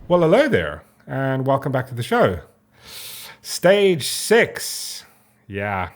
Well, hello there, and welcome back to the show. Stage 6. Yeah,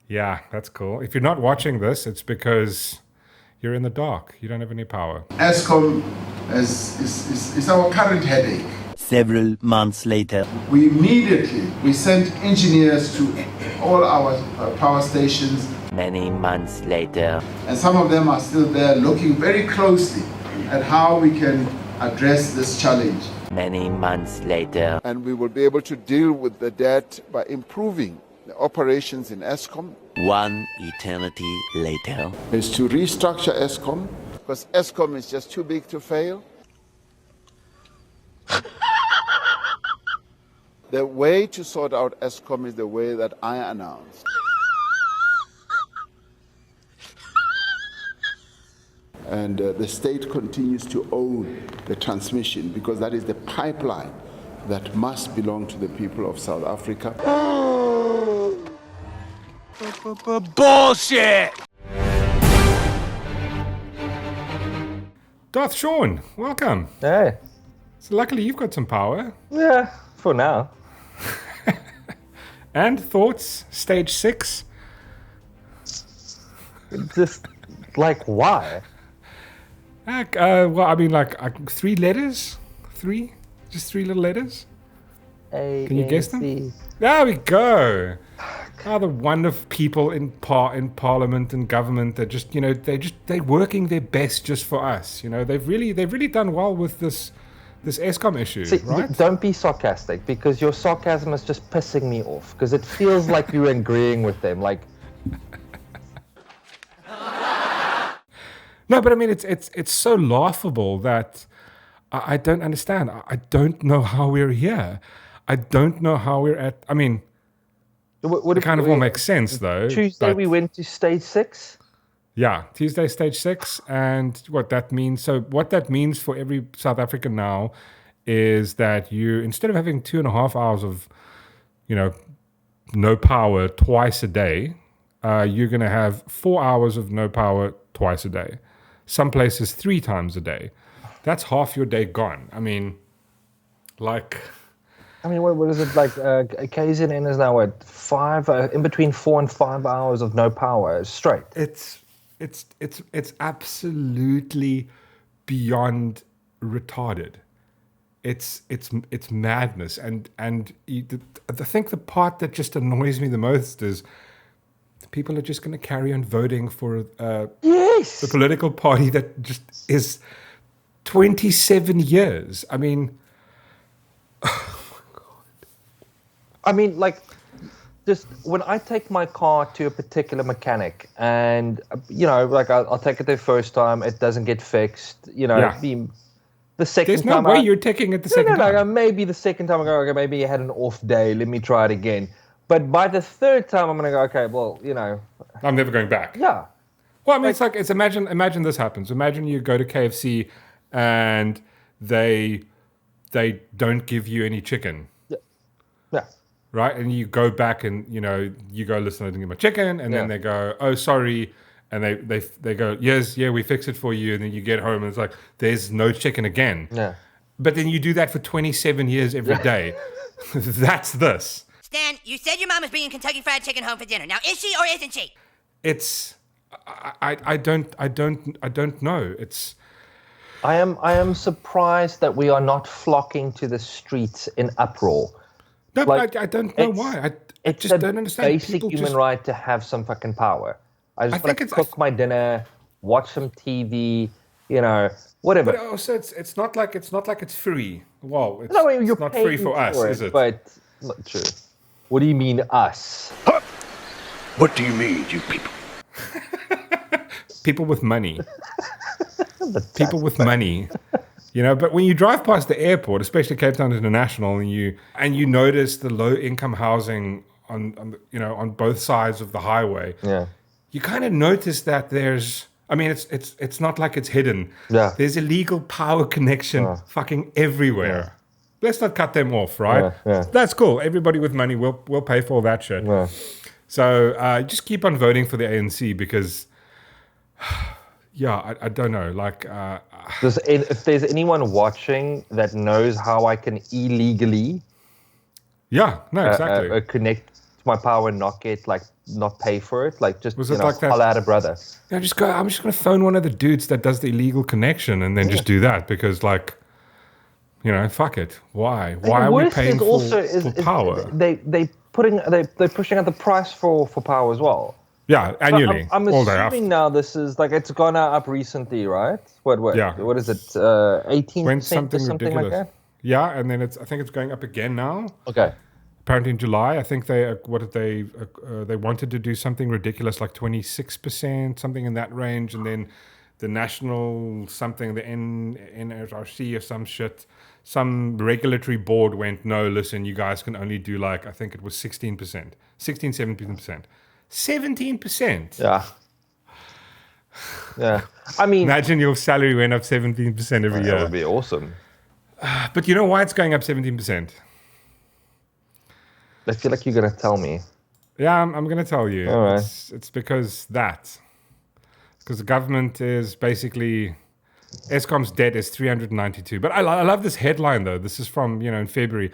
that's cool. If you're not watching this, it's because you're in the dark. You don't have any power. Eskom is our current headache. Several months later. We sent engineers to all our power stations. Many months later. And some of them are still there looking very closely at how we can address this challenge. Many months later. And we will be able to deal with the debt by improving the operations in Eskom. One eternity later. Is to restructure Eskom, because Eskom is just too big to fail. The way to sort out Eskom is the way that I announced. And the state continues to own the transmission because that is the pipeline that must belong to the people of South Africa. Bullshit! Darth Sean, welcome. Hey. So luckily you've got some power. Yeah, for now. And thoughts, stage 6? Just, why? Well, I mean, 3 letters? 3? Just 3 little letters? Can you guess them? There we go. The wonderful people in parliament and government that just, they're working their best just for us. They've really done well with this Eskom issue, right? Don't be sarcastic, because your sarcasm is just pissing me off, because it feels like you're agreeing with them, No, but I mean, it's so laughable that I don't understand. I don't know how we're here. I don't know how we're at. I mean, it kind of all makes sense, though. Tuesday we went to stage 6. Yeah, Tuesday, stage 6, and what that means. So what that means for every South African now is that you, instead of having 2.5 hours of, no power twice a day, you're going to have 4 hours of no power twice a day. Some places 3 times a day. That's half your day gone. I mean, what is it like? KZN is now what, 5 in between 4 and 5 hours of no power straight. It's absolutely beyond retarded. It's madness, and I think the part that just annoys me the most is people are just going to carry on voting for the political party that just is 27 years. I mean, oh my God. I mean, just when I take my car to a particular mechanic and, I'll take it the first time, it doesn't get fixed, the second There's time. No way you're taking it the second time. No, maybe the second time I go, okay, maybe you had an off day, let me try it again. But by the third time, I'm going to go, okay, well, I'm never going back. Yeah. Well, I mean, imagine this happens. Imagine you go to KFC and they don't give you any chicken. Yeah. Right? And you go back and, you go, listen, I didn't get my chicken. And then they go, oh, sorry. And they go, yes, we fix it for you. And then you get home and it's like, there's no chicken again. Yeah. But then you do that for 27 years every day. That's this. Stan, you said your mom was bringing Kentucky Fried Chicken home for dinner. Now, is she or isn't she? I don't know. I am surprised that we are not flocking to the streets in uproar. No, but I don't know why. I just don't understand. It's a basic human right to have some fucking power. I just want to cook my dinner, watch some TV, whatever. But also, it's not like it's free. Well, it's you're not free for us, is it? But not true. What do you mean, us? What do you mean, you people? People with money. People with money. But when you drive past the airport, especially Cape Town International, and you notice the low-income housing on both sides of the highway, you kind of notice that there's. I mean, it's not like it's hidden. Yeah. There's illegal power connection fucking everywhere. Yeah. Let's not cut them off, right? Yeah. That's cool. Everybody with money will pay for all that shit. Yeah. So just keep on voting for the ANC because yeah, I don't know. Like, If there's anyone watching that knows how I can illegally yeah, no, exactly. connect to my power and not pay for it, like just Was it like that? holla at a brother. Yeah, I'm just gonna phone one of the dudes that does the illegal connection and then just do that because, like, fuck it. Why? Why are we paying for power? They're pushing out the price for power as well. Yeah, annually. So I'm assuming now this is like it's gone up recently, right? What is it? 18% Went or something something ridiculous. like that? Yeah, and then I think it's going up again now. Okay. Apparently in July, I think they wanted to do something ridiculous like 26%, something in that range, and then the national something, the NRC or some shit, some regulatory board went, no, listen, you guys can only do like, I think it was 16%, 16, 17%. 17%. Yeah. Yeah. I mean, imagine your salary went up 17% every year. That would be awesome. But you know why it's going up 17%? I feel like you're going to tell me. Yeah, I'm going to tell you. All right. It's because the government is basically, Eskom's debt is 392. But I love this headline though. This is from, in February.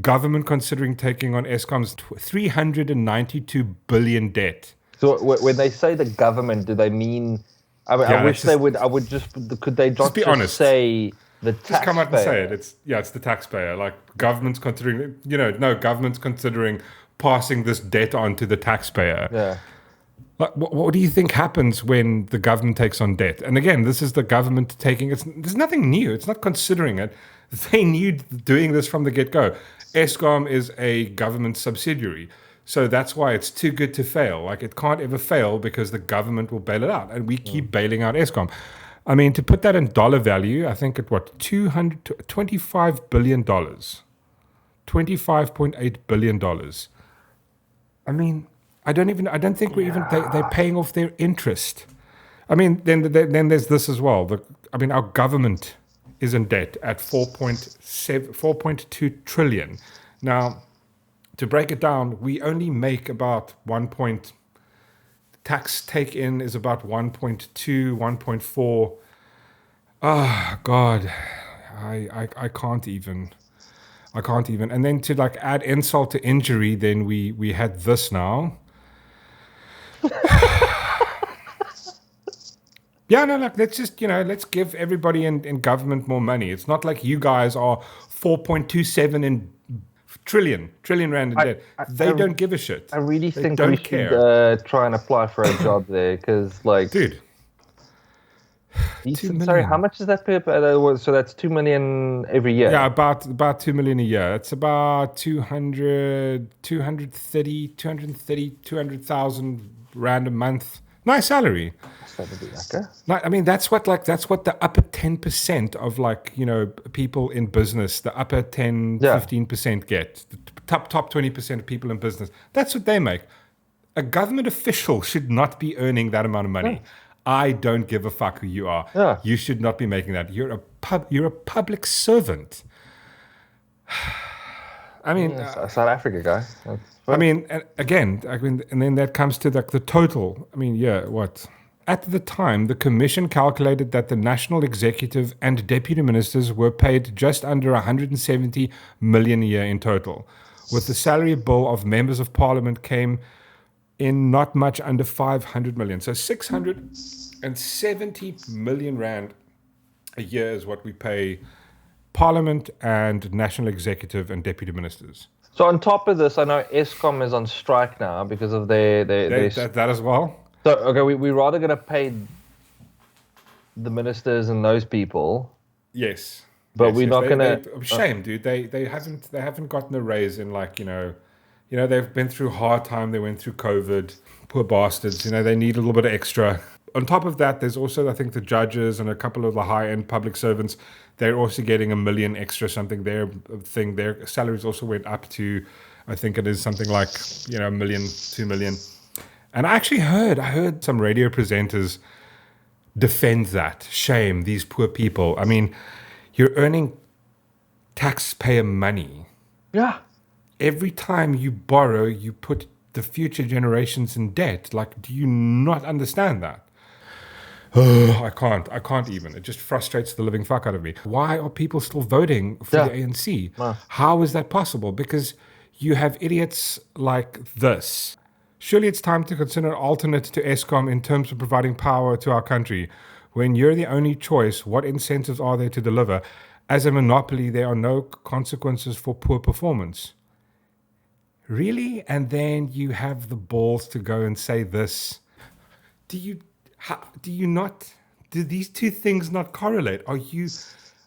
Government considering taking on Eskom's 392 billion debt. So when they say the government, do they mean? I wish they would. I would just. Could they just be honest. say the taxpayer? Just come out and say it. It's the taxpayer. Like government's considering. Government's considering passing this debt on to the taxpayer. Yeah. Like, what do you think happens when the government takes on debt? And again, this is the government taking. There's nothing new. It's not considering it. They knew doing this from the get-go. Eskom is a government subsidiary. So that's why it's too good to fail. Like, it can't ever fail because the government will bail it out. And we keep bailing out Eskom. I mean, to put that in dollar value, I think at $25 billion. $25.8 billion. I mean, I don't think they're paying off their interest. I mean, then there's this as well. Our government is in debt at 4.2 trillion. Now, to break it down, we only make about tax take in is about 1.2, 1.4. Oh God, I can't even. And then to like add insult to injury, then we had this now. Yeah, no, look, let's give everybody in government more money. It's not like you guys are 4.27 trillion rand in debt. They don't give a shit. I really think we should try and apply for a job there because, like, dude. Sorry, how much is that per? So that's 2 million every year. Yeah, about 2 million a year. It's about 200,000 rand a month. Nice salary. I mean, that's what the upper 10% of people in business, the upper 15% get. The top 20% of people in business. That's what they make. A government official should not be earning that amount of money. Yeah. I don't give a fuck who you are. Yeah. You should not be making that. You're a public servant. I mean, South Africa guy. I mean, and then that comes to the total. I mean, what? At the time, the commission calculated that the national executive and deputy ministers were paid just under 170 million a year in total, with the salary bill of members of parliament came in not much under 500 million. So 670 million rand a year is what we pay parliament and national executive and deputy ministers. So on top of this, I know Eskom is on strike now because of that as well. So okay, we're rather going to pay the ministers and those people. Yes, but we're not going to. Shame, dude. They haven't gotten a raise in they've been through hard time. They went through COVID. Poor bastards. They need a little bit of extra. On top of that, there's also, I think, the judges and a couple of the high-end public servants. They're also getting $1 million extra something. Their salaries also went up to, I think it is something like $1 million, $2 million. And I actually heard some radio presenters defend that. Shame, these poor people. I mean, you're earning taxpayer money. Yeah. Every time you borrow, you put the future generations in debt. Like, do you not understand that? I can't even. It just frustrates the living fuck out of me. Why are people still voting for the ANC? How is that possible? Because you have idiots like this. Surely it's time to consider an alternate to Eskom in terms of providing power to our country. When you're the only choice, what incentives are there to deliver? As a monopoly, there are no consequences for poor performance. Really? And then you have the balls to go and say this. Do these two things not correlate? Are you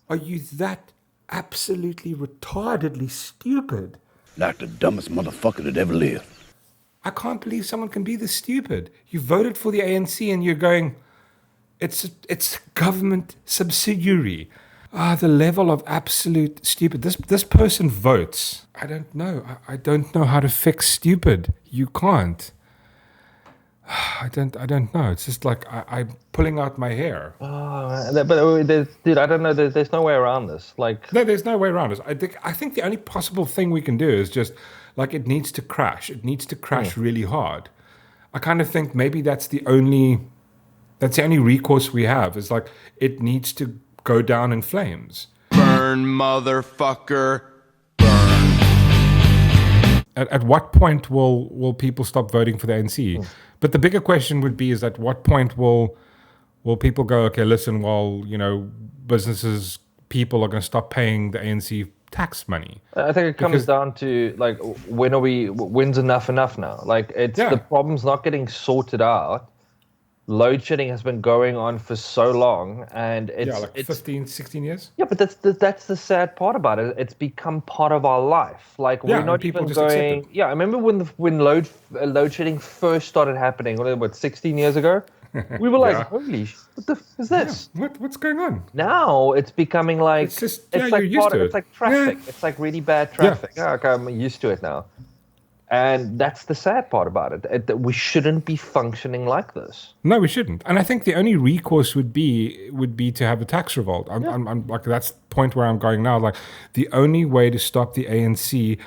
that absolutely retardedly stupid? Like the dumbest motherfucker that ever lived. I can't believe someone can be this stupid. You voted for the ANC and you're going, it's government subsidiary. The level of absolute stupid. This person votes. I don't know. I don't know how to fix stupid. You can't. I don't know. It's just like I'm pulling out my hair. But dude, I don't know. There's no way around this. Like, no, there's no way around this. I think the only possible thing we can do is just like it needs to crash. It needs to crash really hard. I kind of think maybe that's the only recourse we have. Is like it needs to go down in flames. Burn, motherfucker. At what point will people stop voting for the ANC? But the bigger question would be is at what point will people go, okay, listen, well, businesses, people are going to stop paying the ANC tax money? I think it comes down to like, when's enough now? Like the problem's not getting sorted out. Load shedding has been going on for so long, and it's 15, 16 years. Yeah, but that's the sad part about it. It's become part of our life. Like we're not even going. Yeah, I remember when load shedding first started happening. What 16 years ago? We were like, holy, what the is this? Yeah. What's going on? Now it's becoming like it's like it's like traffic. Yeah. It's like really bad traffic. Yeah. Okay, I'm used to it now. And that's the sad part about it. We shouldn't be functioning like this. No, we shouldn't. And I think the only recourse would be to have a tax revolt. I'm like, that's the point where I'm going now. Like, the only way to stop the ANC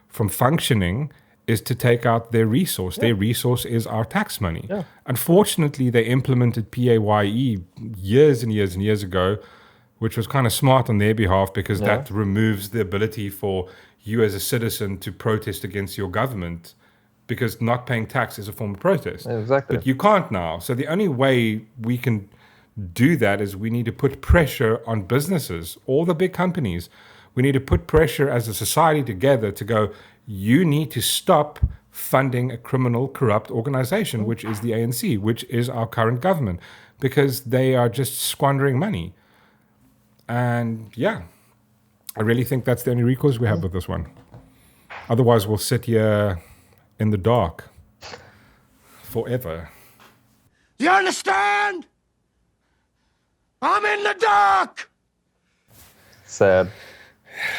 from functioning is to take out their resource. Their resource is our tax money. Yeah. Unfortunately, they implemented PAYE years and years and years ago, which was kind of smart on their behalf because that removes the ability for you as a citizen to protest against your government, because not paying tax is a form of protest. Exactly. But you can't now. So the only way we can do that is we need to put pressure on businesses, all the big companies. We need to put pressure as a society together to go, you need to stop funding a criminal, corrupt organization, which is the ANC, which is our current government, because they are just squandering money. And I really think that's the only recourse we have with this one. Otherwise, we'll sit here in the dark forever. You understand? I'm in the dark! Sad.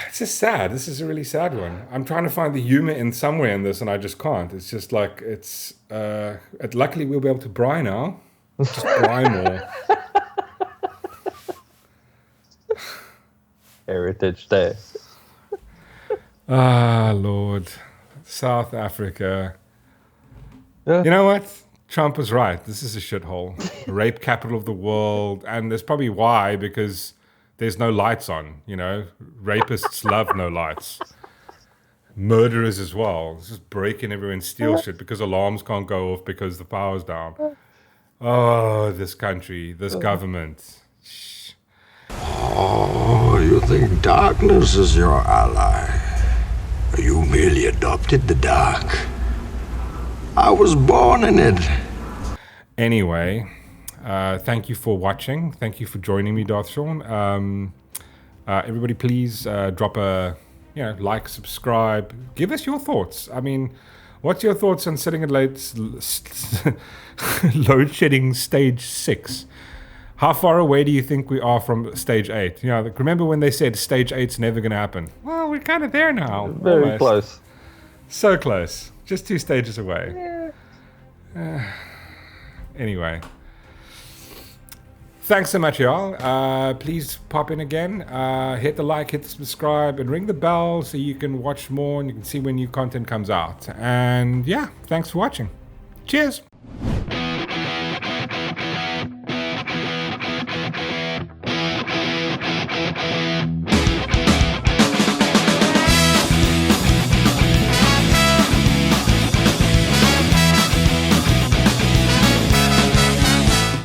It's just sad. This is a really sad one. I'm trying to find the humor in somewhere in this, and I just can't. It's just like, luckily, we'll be able to braai now. Just braai more. Heritage Day. Lord. South Africa. Yeah. You know what? Trump was right. This is a shithole. Rape capital of the world. And there's probably why, because there's no lights on, Rapists love no lights. Murderers as well. It's just breaking everyone, steal shit because alarms can't go off because the power's down. Oh, this country, this government. Oh, you think darkness is your ally? You merely adopted the dark. I was born in it. Anyway, thank you for watching. Thank you for joining me, Darth Sean. Everybody, please drop a like, subscribe. Give us your thoughts. I mean, what's your thoughts on sitting at load shedding stage 6? How far away do you think we are from stage 8? Remember when they said stage 8's never going to happen? Well, we're kind of there now. Very almost. Close. So close. Just 2 stages away. Anyway. Thanks so much, y'all. Please pop in again. Hit the like, hit the subscribe, and ring the bell so you can watch more and you can see when new content comes out. And thanks for watching. Cheers.